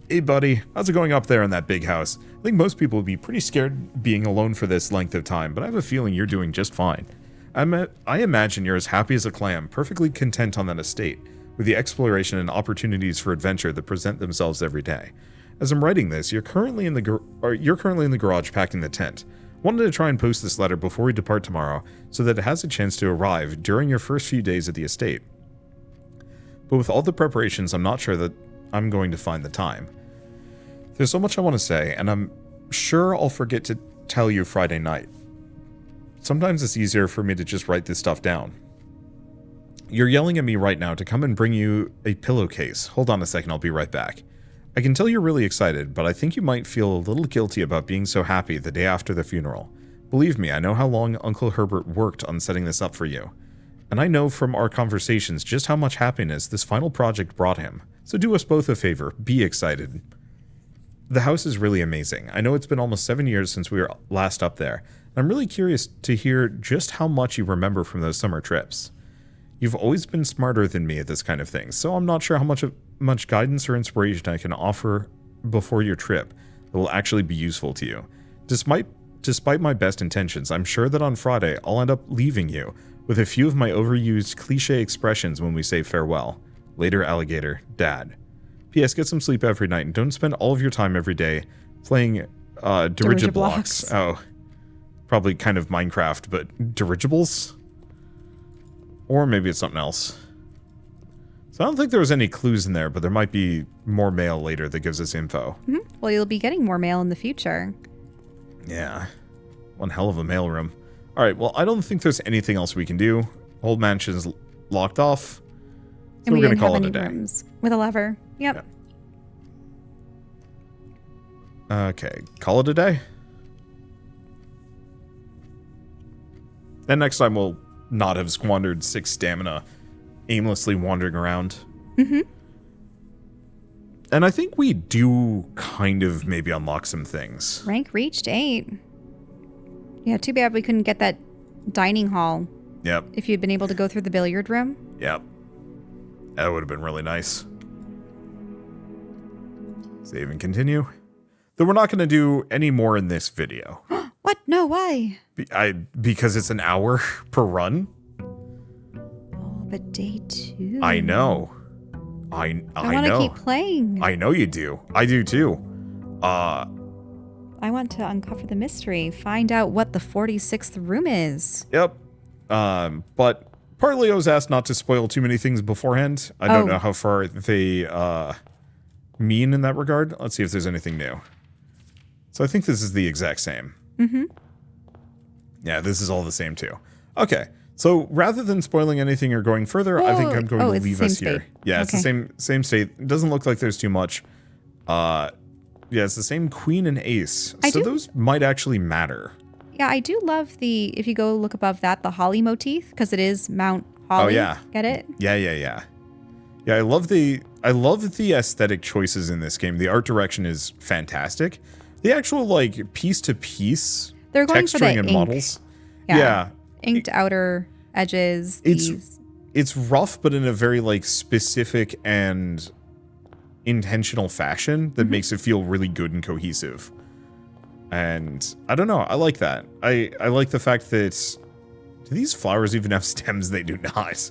Hey, buddy. How's it going up there in that big house? I think most people would be pretty scared being alone for this length of time, but I have a feeling you're doing just fine. I imagine you're as happy as a clam, perfectly content on that estate, with the exploration and opportunities for adventure that present themselves every day. As I'm writing this, you're currently in the garage packing the tent. Wanted to try and post this letter before we depart tomorrow, so that it has a chance to arrive during your first few days at the estate. But with all the preparations, I'm not sure that I'm going to find the time. There's so much I want to say, and I'm sure I'll forget to tell you Friday night. Sometimes it's easier for me to just write this stuff down. You're yelling at me right now to come and bring you a pillowcase. Hold on a second, I'll be right back. I can tell you're really excited, but I think you might feel a little guilty about being so happy the day after the funeral. Believe me, I know how long Uncle Herbert worked on setting this up for you. And I know from our conversations just how much happiness this final project brought him. So do us both a favor, be excited. The house is really amazing. I know it's been almost 7 years since we were last up there. I'm really curious to hear just how much you remember from those summer trips. You've always been smarter than me at this kind of thing, so I'm not sure how much guidance or inspiration I can offer before your trip that will actually be useful to you. Despite my best intentions, I'm sure that on Friday I'll end up leaving you with a few of my overused cliche expressions when we say farewell. Later, alligator, Dad. P.S. Get some sleep every night and don't spend all of your time every day playing dirigiblocks. Oh, probably kind of Minecraft, but dirigibles? Or maybe it's something else. So I don't think there was any clues in there, but there might be more mail later that gives us info. Mm-hmm. Well, you'll be getting more mail in the future. Yeah. One hell of a mailroom. All right, well, I don't think there's anything else we can do. Old mansion's locked off. So And we we're going didn't to call have it any a day. rooms with a lever. Yep. Yeah. Okay, call it a day. And next time we'll not have squandered 6 stamina aimlessly wandering around. Mm-hmm. And I think we do kind of maybe unlock some things. Rank reached 8. Yeah, too bad we couldn't get that dining hall Yep, if you'd been able to go through the billiard room. yep. That would have been really nice. Save and continue. Though we're not going to do any more in this video. What? No, why? Because it's an hour per run. Oh, but day 2. I know. I want to know. keep playing. I know you do. I do too. I want to uncover the mystery, find out what the 46th room is. Yep. But partly I was asked not to spoil too many things beforehand. I don't know how far they mean in that regard. Let's see if there's anything new. So I think this is the exact same. Mm-hmm. Yeah, this is all the same too. Okay. So rather than spoiling anything or going further, I think I'm going to it's leave the us same here. state. Yeah, it's the same state. It doesn't look like there's too much. Yeah, it's the same queen and ace. So those might actually matter. Yeah, I do love if you go look above that, the holly motif, because it is Mount Holly. Oh, yeah. Get it? Yeah. Yeah, I love the aesthetic choices in this game. The art direction is fantastic. The actual like piece to piece They're going for the texturing and ink. models. Yeah. Yeah. Inked outer edges. It's rough, but in a very like specific and intentional fashion that makes it feel really good and cohesive. And I don't know, I like that. I like the fact that do these flowers even have stems? They do not.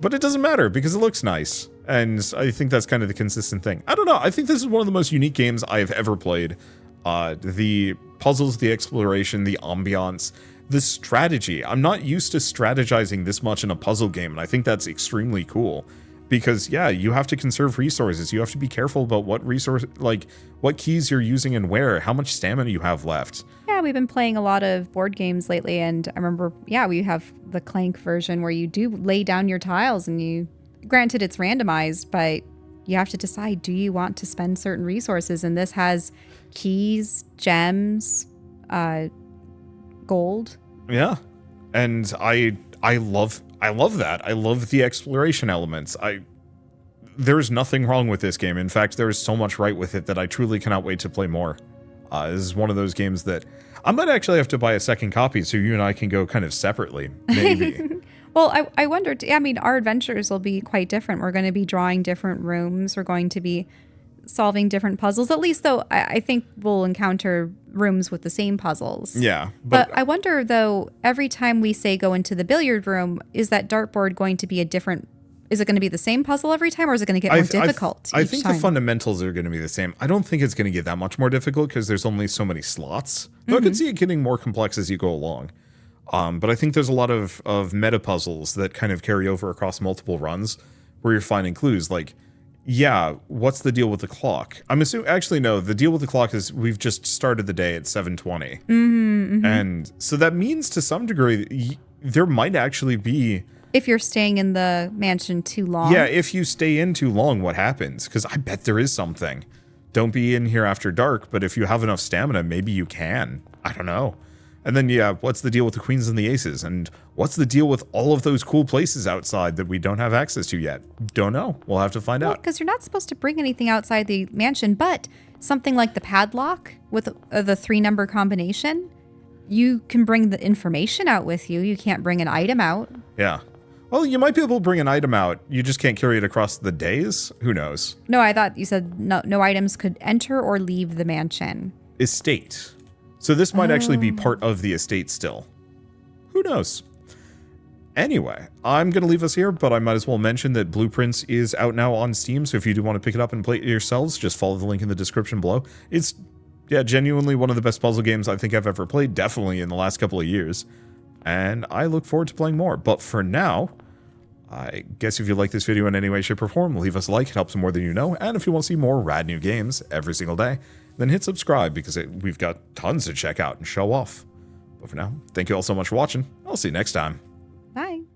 But it doesn't matter because it looks nice. And I think that's kind of the consistent thing. I don't know. I think this is one of the most unique games I have ever played. The puzzles, the exploration, the ambiance, the strategy. I'm not used to strategizing this much in a puzzle game, and I think that's extremely cool. Because, yeah, you have to conserve resources. You have to be careful about what keys you're using and where, how much stamina you have left. Yeah, we've been playing a lot of board games lately, and I remember, we have the Clank version where you do lay down your tiles, and granted it's randomized, but you have to decide, do you want to spend certain resources? And this has keys, gems, gold. Yeah, and I love that. I love the exploration elements. There's nothing wrong with this game. In fact, there is so much right with it that I truly cannot wait to play more. This is one of those games that I might actually have to buy a second copy so you and I can go kind of separately, maybe. Well, I wondered, our adventures will be quite different. We're going to be drawing different rooms. We're going to be solving different puzzles. At least, though, I think we'll encounter rooms with the same puzzles. Yeah. But I wonder, though, every time we say go into the billiard room, is that dartboard going to be is it going to be the same puzzle every time, or is it going to get more difficult I think the fundamentals are going to be the same. I don't think it's going to get that much more difficult because there's only so many slots. Though I could see it getting more complex as you go along. But I think there's a lot of meta puzzles that kind of carry over across multiple runs where you're finding clues like, yeah, what's the deal with the clock? I'm assuming, actually, no, the deal with the clock is we've just started the day at 7:20. And so that means to some degree, there might actually be... If you're staying in the mansion too long. Yeah, if you stay in too long, what happens? Because I bet there is something. Don't be in here after dark, but if you have enough stamina, maybe you can. I don't know. And then, yeah, what's the deal with the queens and the aces? And what's the deal with all of those cool places outside that we don't have access to yet? Don't know. We'll have to find out. Because you're not supposed to bring anything outside the mansion, but something like the padlock with the 3-number combination, you can bring the information out with you. You can't bring an item out. Yeah. Well, you might be able to bring an item out. You just can't carry it across the days? Who knows? No, I thought you said no items could enter or leave the mansion. Estate. So this might actually be part of the estate still. Who knows? Anyway, I'm going to leave us here, but I might as well mention that Blueprints is out now on Steam, so if you do want to pick it up and play it yourselves, just follow the link in the description below. It's, yeah, genuinely one of the best puzzle games I think I've ever played, definitely in the last couple of years. And I look forward to playing more. But for now, I guess if you like this video in any way, shape, or form, leave us a like. It helps more than you know. And if you want to see more rad new games every single day, then hit subscribe because we've got tons to check out and show off. But for now, thank you all so much for watching. I'll see you next time. Bye.